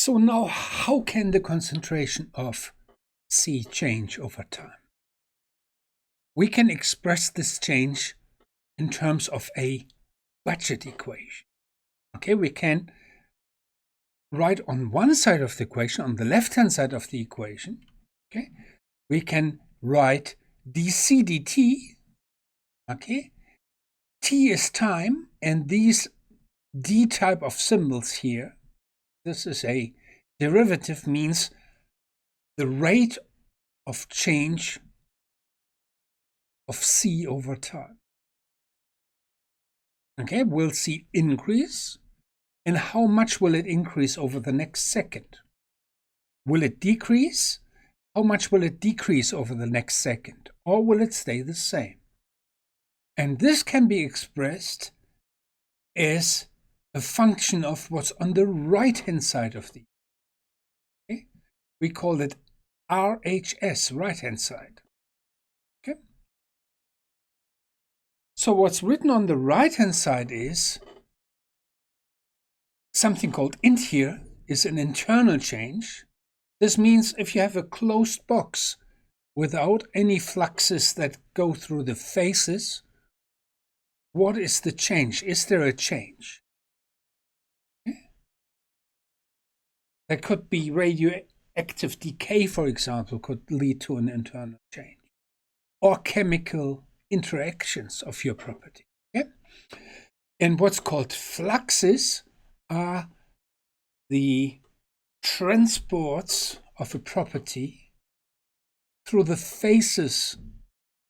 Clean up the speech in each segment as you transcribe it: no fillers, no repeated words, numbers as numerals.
So now how can the concentration of C change over time? We can express this change in terms of a budget equation. Okay, we can write on one side of the equation, on the left-hand side of the equation, okay, we can write dc dt, okay, t is time, and these d type of symbols here, this is a derivative, means the rate of change of C over time. Okay, we'll see increase. And how much will it increase over the next second? Will it decrease? How much will it decrease over the next second? Or will it stay the same? And this can be expressed as a function of what's on the right-hand side of the. Okay? We call it RHS, right-hand side. Okay? So what's written on the right-hand side is something called int here is an internal change. This means if you have a closed box without any fluxes that go through the faces, what is the change? Is there a change? Okay. There could be radioactive decay, for example, could lead to an internal change, or chemical interactions of your property. Okay? And what's called fluxes are the transports of a property through the faces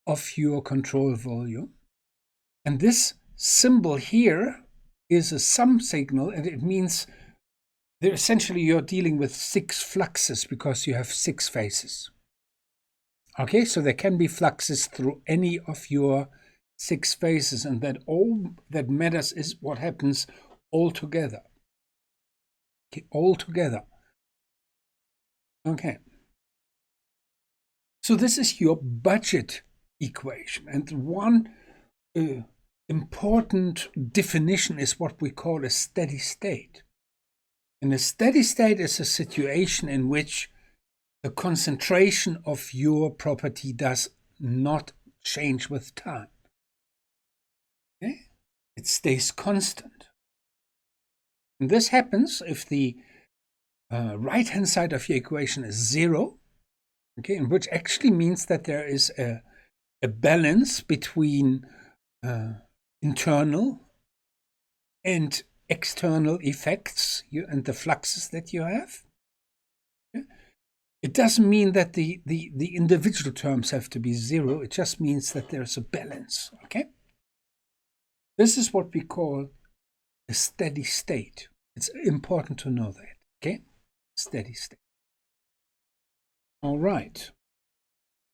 of your control volume. And this symbol here is a sum signal, and it means that essentially you're dealing with 6 fluxes because you have 6 faces. Okay, so there can be fluxes through any of your 6 faces, and that all that matters is what happens all together. Okay, all together. Okay. So this is your budget equation, and one important definition is what we call a steady state. And a steady state is a situation in which the concentration of your property does not change with time. Okay? It stays constant. And this happens if the right-hand side of your equation is 0, okay, which actually means that there is a balance between internal and external effects and the fluxes that you have. Okay? It doesn't mean that the individual terms have to be 0. It just means that there's a balance. Okay? This is what we call a steady state. It's important to know that. Okay? Steady state. All right.